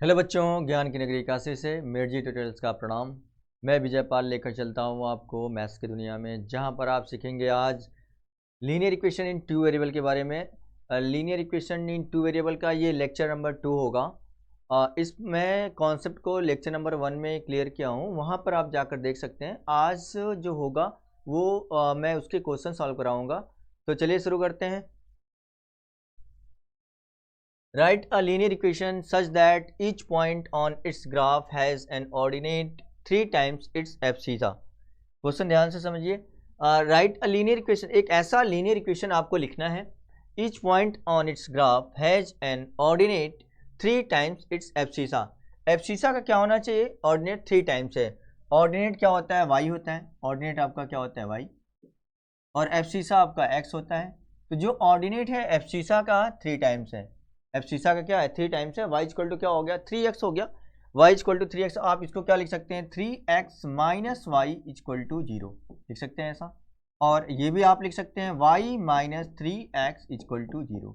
Hello बच्चों, ज्ञान की नगरी काशी से मेरजी ट्यूटोरियल्स का प्रणाम। मैं विजय पाल लेकर चलता हूँ आपको मैथ्स की दुनिया में, जहाँ पर आप सीखेंगे आज linear equation in two variable के बारे में। Linear equation in two variable का ये लेक्चर नंबर 2 होगा। इसमें कॉन्सेप्ट को लेक्चर नंबर 1 में क्लियर किया हूँ, वहाँ पर आप जाकर देख सकते हैं। आज जो होगा वो मैं उसके क्वेश्चन सॉल्व कराऊँगा। तो चलिए शुरू करते हैं। Write a linear equation such that each point on its graph has an ordinate 3 times its abscissa। Question ध्यान से समझिए। राइट अ लीनियर इक्वेशन, एक ऐसा लीनियर इक्वेशन आपको लिखना है। Each point on it's graph has an ordinate 3 times it's abscissa. Abscissa का क्या होना चाहिए? ऑर्डिनेट 3 टाइम्स है। ऑर्डिनेट क्या होता है? वाई होता है। ऑर्डिनेट आपका क्या होता है? वाई। और एब्सिसा आपका एक्स होता है। तो जो ऑर्डिनेट है एब्सिसा का 3 टाइम्स है। एब्सिसा का क्या है? 3 टाइम्स है। वाई इक्वल टू क्या हो गया? 3x हो गया। वाई इक्वल टू 3x, आप इसको क्या लिख सकते हैं? 3x minus Y equal to 0 लिख सकते हैं ऐसा। और ये भी आप लिख सकते हैं y minus 3x equal to 0।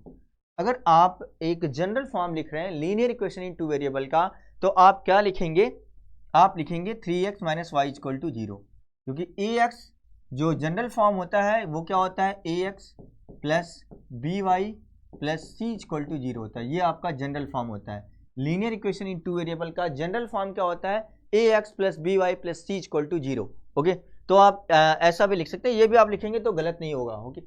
अगर आप एक जनरल फॉर्म लिख रहे हैं linear equation in two variable का, तो आप क्या लिखेंगे? आप लिखेंगे 3x minus Y equal to 0, क्योंकि ax जो जनरल फॉर्म होता है वो क्या होता है? ax plus B Y plus C equal to 0 होता है। ये आपका जनरल फॉर्म होता है। Linear equation in two variable का जनरल फॉर्म क्या होता है? ax plus B Y plus C equal to 0। Okay, तो आप ऐसा भी लिख सकते हैं। ये भी आप लिखेंगे तो गलत नहीं होगा। ओके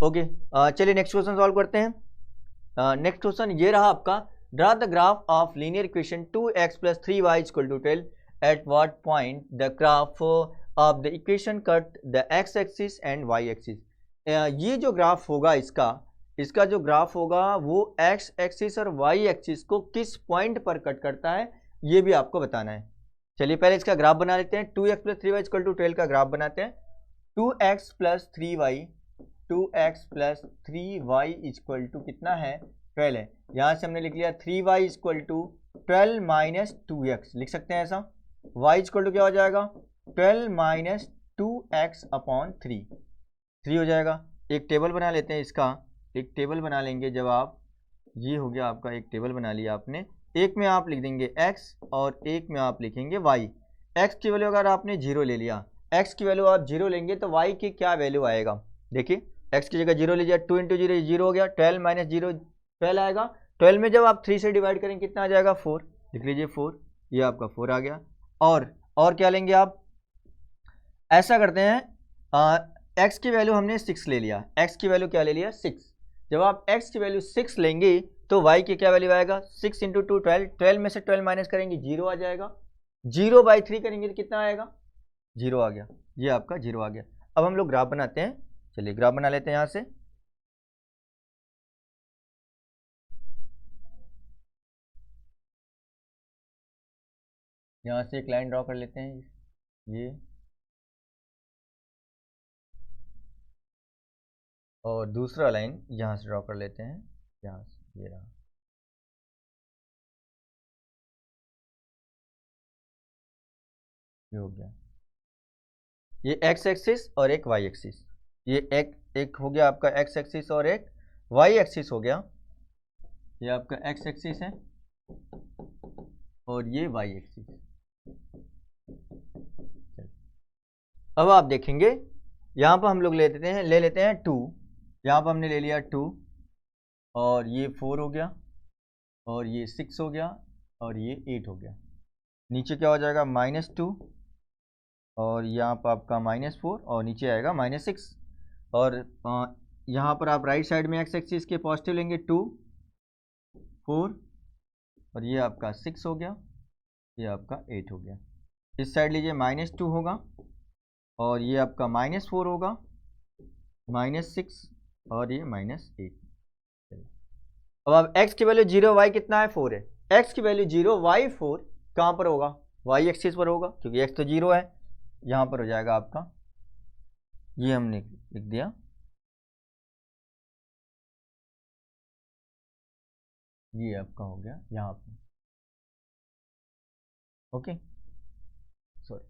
ओके, चलिए नेक्स्ट क्वेश्चन सॉल्व करते हैं। नेक्स्ट क्वेश्चन ये रहा आपका। Draw the graph of linear equation 2x plus 3y equal to 12 at what point the graph of the equation cut the x axis and y axis. ये जो graph होगा इसका जो ग्राफ होगा वो x एक्सिस और y एक्सिस को किस पॉइंट पर कट करता है, ये भी आपको बताना है। चलिए पहले इसका ग्राफ बना लेते हैं। 2x plus 3y equal to 12 का ग्राफ बनाते हैं। 2x plus 3y, 2x plus 3y equal to कितना है? 12 है। यहाँ से हमने लिख लिया 3y equal to 12 minus 2x, लिख सकते हैं ऐसा। y इक्वल टू क्या हो जाएगा? 12 माइनस 2x अपॉन 3 हो जाएगा। एक टेबल बना लेते हैं इसका। एक टेबल बना लेंगे जब आप, ये हो गया आपका, एक टेबल बना लिया आपने। एक में आप लिख देंगे x और एक में आप लिखेंगे y। x की वैल्यू अगर आपने 0 ले लिया, x की वैल्यू आप 0 लेंगे तो y की क्या वैल्यू आएगा? देखिए x की जगह 0 लीजिए, 2 इंटू 0 0 हो गया। 12 माइनस 0 12 आएगा। 12 में जब आप 3 से डिवाइड करेंगे कितना आ जाएगा? 4। लिख लीजिए 4, ये आपका 4 आ गया। और क्या लेंगे आप? ऐसा करते हैं, x की वैल्यू हमने 6 ले लिया। x की वैल्यू क्या ले लिया? 6। जब आप x की वैल्यू 6 लेंगे तो y की क्या वैल्यू आएगा? 6 इंटू 2 12। 12 में से 12 माइनस करेंगे 0 आ जाएगा। 0 बाई 3 करेंगे तो कितना आएगा? 0 आ गया। ये आपका 0 आ गया। अब हम लोग ग्राफ बनाते हैं। चलिए ग्राफ बना लेते हैं यहाँ से। यहाँ से एक लाइन ड्रॉ कर लेते हैं, ये, और दूसरा लाइन यहाँ से ड्रॉ कर लेते हैं, यहाँ से, ये रहा। ये हो गया, ये x एक्सिस और एक y एक्सिस। ये एक हो गया आपका x एक्सिस और एक y एक्सिस हो गया। ये आपका x एक्सिस है और ये y एक्सिस। अब आप देखेंगे यहाँ पर हम लोग ले लेते हैं 2। यहाँ पर हमने ले लिया 2 और ये 4 हो गया और ये 6 हो गया और ये 8 हो गया। नीचे क्या हो जाएगा? -2 और यहाँ पर आपका -4 और नीचे आएगा -6। और यहाँ पर आप राइट साइड में x एक्सिस के पॉजिटिव लेंगे 2 4 और ये आपका 6 हो गया, ये आपका 8 हो गया। इस साइड लीजिए -2 होगा और ये आपका -4 होगा, -6 और ये -8। अब आप x की वैल्यू 0, y कितना है? 4 है। x की वैल्यू 0, y 4 कहाँ पर होगा? y एक्सिस पर होगा, क्योंकि x तो 0 है। यहाँ पर हो जाएगा आपका, ये हमने लिख दिया, ये आपका हो गया यहाँ पर। ओके, सॉरी,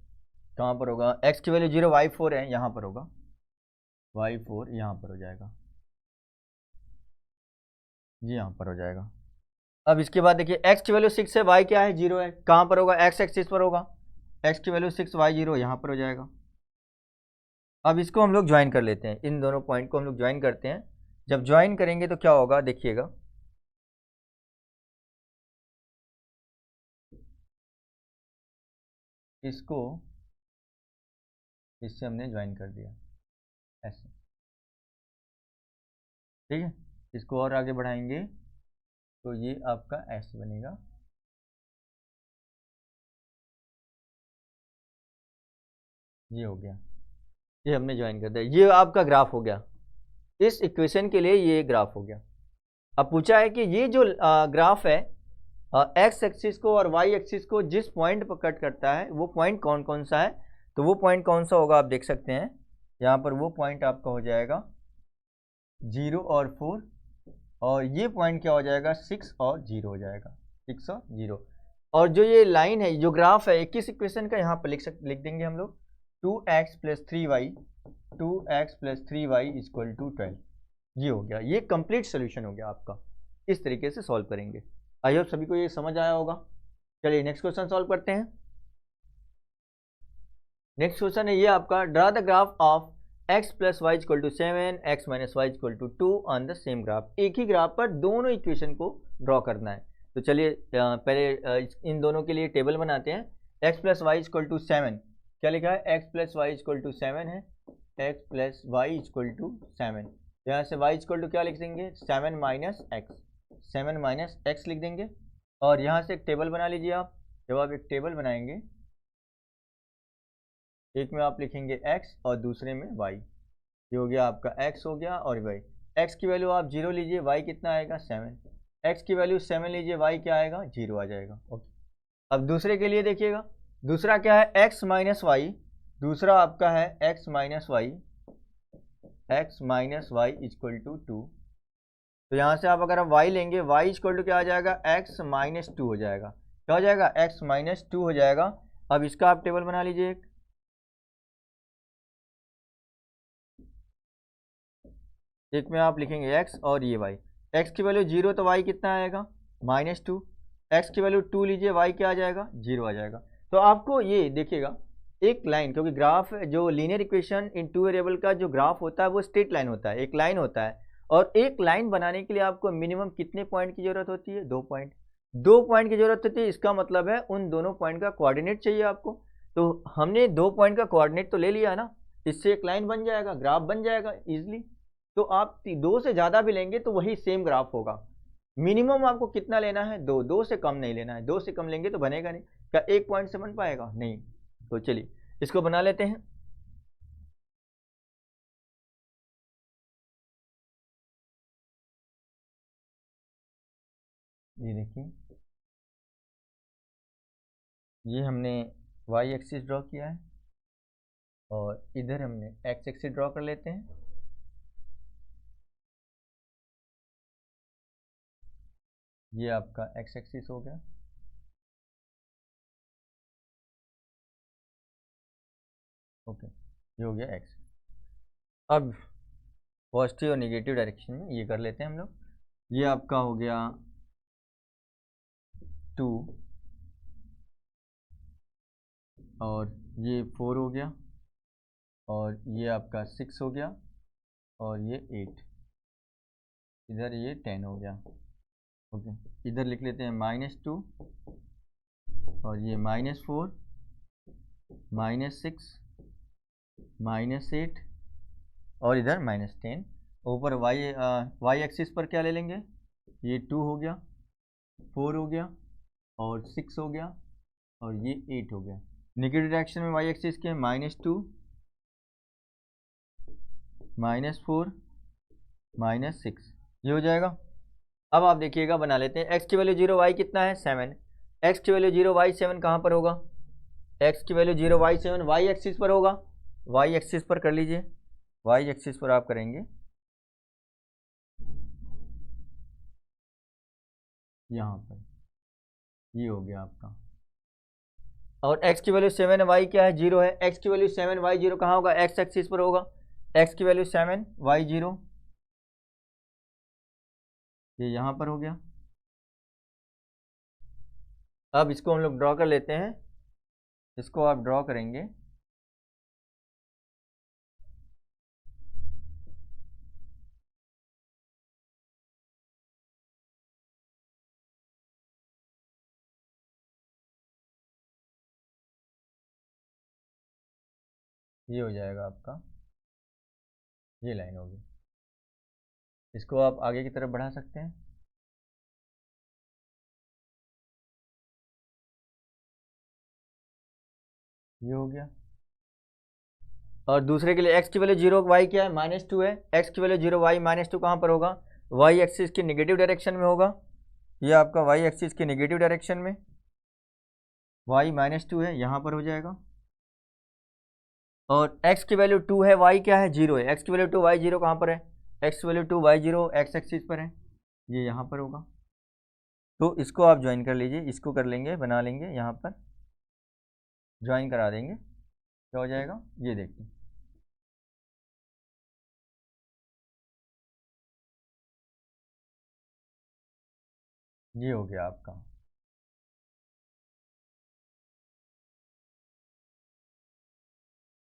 कहाँ पर होगा? x की वैल्यू 0, y 4 है, यहाँ पर होगा, y 4 यहाँ पर हो जाएगा, ये यहाँ पर हो जाएगा। अब इसके बाद देखिए x की वैल्यू 6 है, y क्या है 0 है, कहाँ पर होगा, x एक्सिस पर होगा, x की वैल्यू 6 y 0 यहाँ पर हो जाएगा। अब इसको हम लोग ज्वाइन कर लेते हैं, इन दोनों पॉइंट को हम लोग ज्वाइन करते हैं। जब ज्वाइन करेंगे तो क्या होगा देखिएगा, इसको इससे हमने ज्वाइन कर दिया ऐसे, ठीक है। इसको और आगे बढ़ाएंगे तो ये आपका ऐसे बनेगा, ये हो गया, ये हमने ज्वाइन कर दिया, ये आपका ग्राफ हो गया। इस इक्वेशन के लिए ये ग्राफ हो गया। अब पूछा है कि ये जो ग्राफ है एक्स एक्सिस को और वाई एक्सिस को जिस पॉइंट पर कट करता है वो पॉइंट कौन कौन सा है, तो वो पॉइंट कौन सा होगा आप देख सकते हैं यहाँ पर, वो पॉइंट आपका हो जाएगा 0 और 4, और ये पॉइंट क्या हो जाएगा 6 और 0 हो जाएगा, 6 और 0। और जो ये लाइन है, जो ग्राफ है, किस इक्वेशन का यहाँ पर लिख देंगे हम लोग, 2x + 3y 2x + 3y = 12। ये हो गया, ये कंप्लीट सोल्यूशन हो गया आपका। इस तरीके से सॉल्व करेंगे। आई होप सभी को ये समझ आया होगा। चलिए नेक्स्ट क्वेश्चन सॉल्व करते हैं। नेक्स्ट क्वेश्चन है ये आपका, draw the graph of x + y = 7 x - y = 2 on the same graph. एक ही ग्राफ पर दोनों इक्वेशन को ड्रॉ करना है। तो चलिए पहले इन दोनों के लिए टेबल बनाते हैं। x + y = 7, क्या लिखा है, x + y = 7 है, x + y = 7। यहाँ से y = क्या लिख देंगे, 7 - x, 7 - x लिख देंगे। और यहाँ से एक टेबल बना लीजिए आप। जब आप एक टेबल बनाएंगे, एक में आप लिखेंगे x और दूसरे में y। ये हो गया आपका x हो गया और y। x की वैल्यू आप 0 लीजिए, y कितना आएगा 7, x की वैल्यू 7 लीजिए, y क्या आएगा 0 आ जाएगा। ओके, अब दूसरे के लिए देखिएगा, दूसरा क्या है x - y, दूसरा आपका है x - y, x - y = 2। तो यहाँ से आप अगर y लेंगे, y = क्या आ जाएगा, x - 2 हो जाएगा। क्या हो जाएगा, x - 2 हो जाएगा। अब इसका आप टेबल बना लीजिए एक में आप लिखेंगे x और ये y। x की वैल्यू 0 तो y कितना आएगा -2, x की वैल्यू 2 लीजिए, y क्या आ जाएगा 0 आ जाएगा। तो आपको ये देखिएगा एक लाइन, क्योंकि ग्राफ जो linear equation in two variable का जो ग्राफ होता है वो स्ट्रेट लाइन होता है, एक लाइन होता है। और एक लाइन बनाने के लिए आपको मिनिमम कितने पॉइंट की जरूरत होती है, 2 पॉइंट, 2 पॉइंट की जरूरत होती है। इसका मतलब है उन दोनों पॉइंट का कोऑर्डिनेट चाहिए आपको। तो हमने 2 पॉइंट का कोऑर्डिनेट तो ले लिया ना, इससे एक लाइन बन जाएगा, ग्राफ बन जाएगा इजिली। तो आप 2 से ज़्यादा भी लेंगे तो वही सेम ग्राफ होगा। मिनिमम आपको कितना लेना है, 2, 2 से कम नहीं लेना है। 2 से कम लेंगे तो बनेगा नहीं। क्या एक पॉइंट से बन पाएगा, नहीं। तो चलिए इसको बना लेते हैं। ये देखिए, ये हमने y एक्सिस ड्रॉ किया है और इधर हमने x एक्सिस ड्रॉ कर लेते हैं। ये आपका x एक्सिस हो गया, ओके, ये हो गया x। अब पॉजिटिव और नेगेटिव डायरेक्शन में ये कर लेते हैं हम लोग। ये आपका हो गया 2 और ये 4 हो गया और ये आपका 6 हो गया और ये 8, इधर ये 10 हो गया। ओके, इधर लिख लेते हैं -2 और ये -4 -6 -8 और इधर -10। ऊपर y एक्सिस पर क्या ले लेंगे, ये 2 हो गया, 4 हो गया और 6 हो गया और ये 8 हो गया। नेगेटिव डायरेक्शन में y एक्सिस के -2 -4 -6, ये हो जाएगा। अब आप देखिएगा बना लेते हैं। x की वैल्यू 0, y कितना है 7, x की वैल्यू 0, y 7 कहाँ पर होगा, x की वैल्यू 0, y 7 y एक्सिस पर होगा। y एक्सिस पर कर लीजिए, y एक्सिस पर आप करेंगे यहाँ पर, ये हो गया आपका। और x की वैल्यू 7 है, y क्या है 0 है, x की वैल्यू 7 y 0 कहाँ होगा, x एक्सिस पर होगा। x की वैल्यू 7 y 0, ये यहाँ पर हो गया। अब इसको हम लोग ड्रॉ कर लेते हैं, इसको आप ड्रॉ करेंगे। ये हो जाएगा आपका, ये लाइन होगी। इसको आप आगे की तरफ बढ़ा सकते हैं। ये हो गया। और दूसरे के लिए x की वैल्यू 0, y क्या है -2 है, x की वैल्यू 0, y -2 कहाँ पर होगा, y एक्सिस की नेगेटिव डायरेक्शन में होगा। ये आपका y एक्सिस की नेगेटिव डायरेक्शन में y -2 है, यहाँ पर हो जाएगा। और x की वैल्यू 2 है, y क्या है 0 है, x की वैल्यू 2, y 0 कहाँ पर है, x की वैल्यू 2, y 0 x एक्सिस पर है, ये यहाँ पर होगा। तो इसको आप ज्वाइन कर लीजिए, इसको कर लेंगे, बना लेंगे, यहाँ पर ज्वाइन करा देंगे, क्या हो जाएगा ये देखिए। ये हो गया आपका,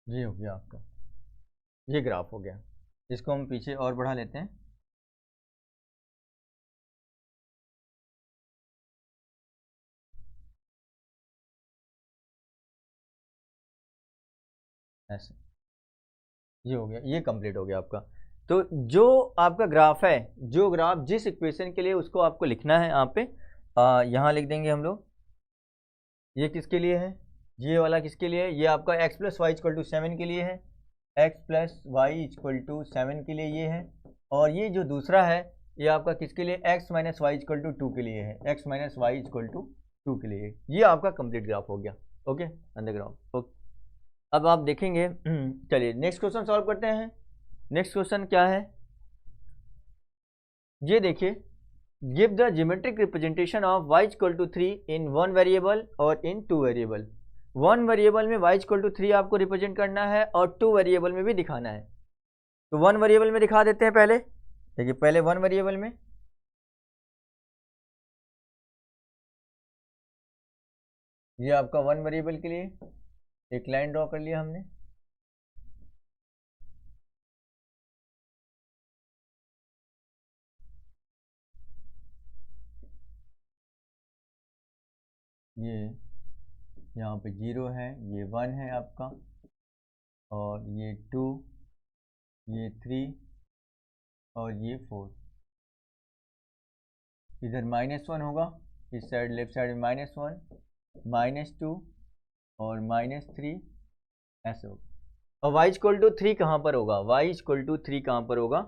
ये हो गया आपका, ये ग्राफ हो गया। इसको हम पीछे और बढ़ा लेते हैं। ऐसे ये हो गया, ये कंप्लीट हो गया आपका। तो जो आपका ग्राफ है, जो ग्राफ जिस इक्वेशन के लिए उसको आपको लिखना है यहाँ पे, यहाँ लिख देंगे हम लोग। ये किसके लिए है, ये वाला किसके लिए है, ये आपका x plus Y equal to 7 के लिए है, x plus Y equal to 7 के लिए ये है। और ये जो दूसरा है ये आपका किसके लिए, x minus Y equal to 2 के लिए है, x minus Y equal to 2 के लिए। ये आपका कंप्लीट ग्राफ हो गया। Okay, under graph. ओके, अब आप देखेंगे। चलिए नेक्स्ट क्वेश्चन सॉल्व करते हैं। नेक्स्ट क्वेश्चन क्या है, ये देखिए, give the geometric representation of y equal to 3 in 1 variable और इन 2 वेरिएबल। 1 वेरिएबल में y इक्वल टू 3 आपको रिप्रेजेंट करना है और 2 वेरिएबल में भी दिखाना है। तो 1 वेरिएबल में दिखा देते हैं पहले। देखिए पहले 1 वेरिएबल में, ये आपका 1 वेरिएबल के लिए एक लाइन ड्रॉ कर लिया हमने। ये यहाँ पे 0 है, ये 1 है आपका, और ये 2, ये 3 और ये 4। इधर -1 होगा, इस साइड लेफ्ट साइड में -1, -2 और -3, ऐसे होगा। और y इक्वल टू 3 कहाँ पर होगा, y इक्वल टू 3 कहाँ पर होगा,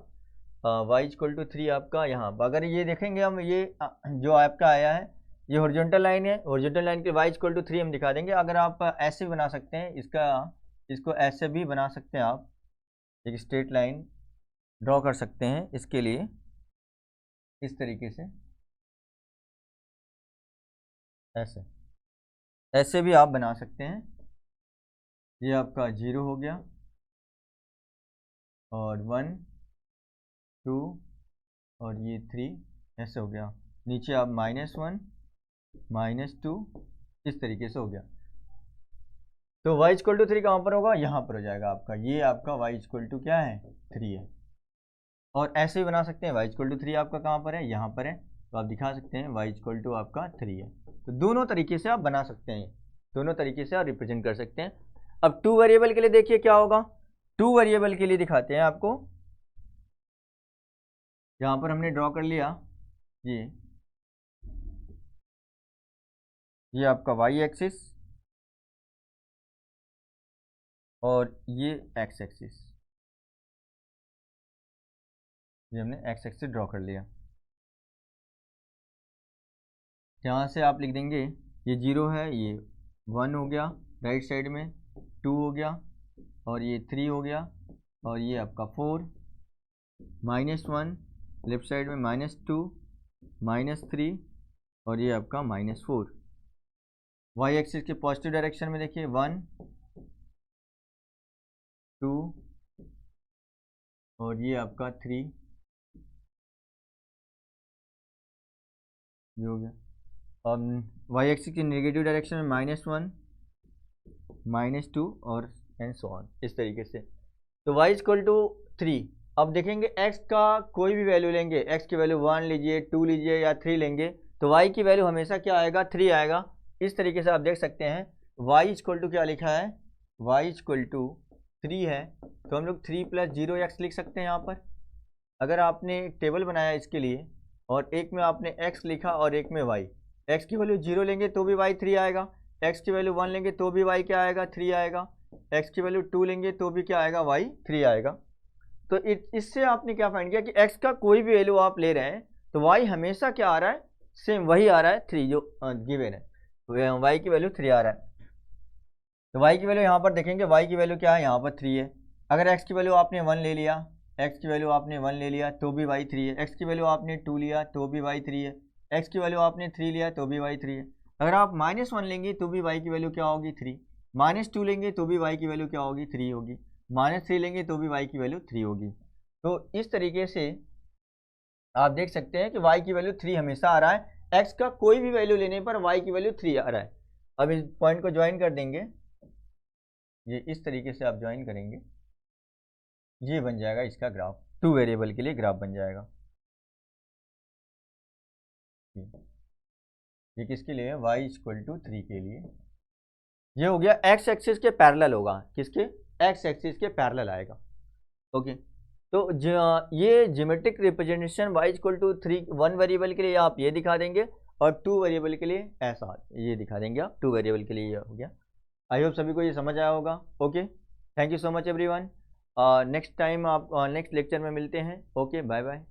y इक्वल टू 3 आपका यहाँ पर। अगर ये देखेंगे हम, ये जो आपका आया है ये हॉरिजॉन्टल लाइन है, हॉरिजॉन्टल लाइन के y इक्वल टू 3 हम दिखा देंगे। अगर आप ऐसे भी बना सकते हैं इसका, इसको ऐसे भी बना सकते हैं आप, एक स्ट्रेट लाइन ड्रॉ कर सकते हैं इसके लिए, इस तरीके से, ऐसे ऐसे भी आप बना सकते हैं। ये आपका 0 हो गया, और 1 2 और ये 3, ऐसे हो गया। नीचे आप -1 -2, इस तरीके से हो गया। तो y इक्वल टू 3 कहाँ पर होगा, यहाँ पर हो जाएगा आपका। ये आपका y इक्वल टू क्या है, 3 है। और ऐसे भी बना सकते हैं, y इक्वल टू 3 आपका कहाँ पर है, यहाँ पर है। तो आप दिखा सकते हैं y इक्वल टू आपका 3 है। तो दोनों तरीके से आप बना सकते हैं, दोनों तरीके से आप रिप्रेजेंट कर सकते हैं। अब 2 वेरिएबल के लिए देखिए क्या होगा। 2 वेरिएबल के लिए दिखाते हैं आपको, यहाँ पर हमने ड्रॉ कर लिया, ये आपका y एक्सिस और ये x एक्सिस, ये हमने x एक्सिस ड्रॉ कर लिया। यहाँ से आप लिख देंगे, ये 0 है, ये 1 हो गया राइट साइड में, 2 हो गया, और ये 3 हो गया, और ये आपका 4, -1 लेफ्ट साइड में, -2 -3 और ये आपका -4। y एक्सिस के पॉजिटिव डायरेक्शन में देखिए 1 2 और ये आपका 3, ये हो गया। वाई एक्सिस की नेगेटिव डायरेक्शन में -1 -2 और एंड सो ऑन, इस तरीके से। तो y इक्वल टू 3। अब देखेंगे x का कोई भी वैल्यू लेंगे, x की वैल्यू 1 लीजिए, 2 लीजिए या 3 लेंगे, तो y की वैल्यू हमेशा क्या आएगा, 3 आएगा। इस तरीके से आप देख सकते हैं y इक्वल टू क्या लिखा है, y इक्वल टू 3 है, तो हम लोग 3 + 0x लिख सकते हैं यहाँ पर। अगर आपने एक टेबल बनाया इसके लिए और एक में आपने x लिखा और एक में y, x की वैल्यू 0 लेंगे तो भी y 3 आएगा, x की वैल्यू 1 लेंगे तो भी y क्या आएगा, 3 आएगा, x की वैल्यू 2 लेंगे तो भी क्या आएगा, y 3 आएगा। तो इससे आपने क्या फाइंड किया कि x का कोई भी वैल्यू आप ले रहे हैं तो y हमेशा क्या आ रहा है, सेम वही आ रहा है, 3 जो गिवन है, तो y की वैल्यू 3 आ रहा है। तो y की वैल्यू यहाँ पर देखेंगे, y की वैल्यू क्या है, यहाँ पर 3 है। अगर x की वैल्यू आपने 1 ले लिया, x की वैल्यू आपने 1 ले लिया तो भी y 3 है, x की वैल्यू आपने 2 लिया तो भी y 3 है, x की वैल्यू आपने 3 लिया तो भी y 3 है। अगर आप -1 लेंगे तो भी y की वैल्यू क्या होगी, 3, -2 लेंगे तो भी y की वैल्यू क्या होगी, 3 होगी, -3 लेंगे तो भी y की वैल्यू 3 होगी। तो इस तरीके से आप देख सकते हैं कि y की वैल्यू 3 हमेशा आ रहा है, x का कोई भी वैल्यू लेने पर y की वैल्यू 3 आ रहा है। अब इस पॉइंट को ज्वाइन कर देंगे, ये इस तरीके से आप ज्वाइन करेंगे, ये बन जाएगा इसका ग्राफ, 2 वेरिएबल के लिए ग्राफ बन जाएगा। ये किसके लिए है, y इक्वल टू 3 के लिए। ये हो गया x एक्सिस के पैरेलल होगा, किसके, x एक्सिस के पैरेलल आएगा। ओके, तो ये geometric representation y equal to 3 1 variable के लिए आप ये दिखा देंगे और 2 वेरिएबल के लिए ऐसा ये दिखा देंगे आप, 2 वेरिएबल के लिए ये हो गया। आई होप सभी को ये समझ आया होगा। Okay, thank you so much everyone. Next time आप नेक्स्ट लेक्चर में मिलते हैं। Okay, bye bye.